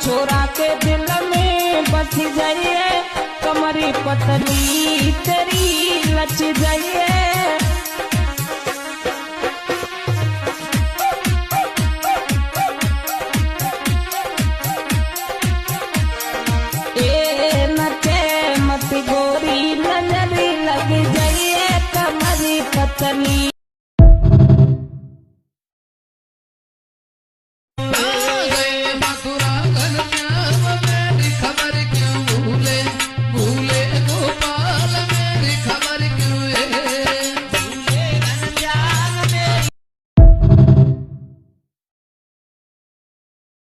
छोरा के दिल में बस जाइए, कमरी पतली तेरी लच जाइए। ए नचे मत गोरी नजरी लग जाइए, कमरी पतली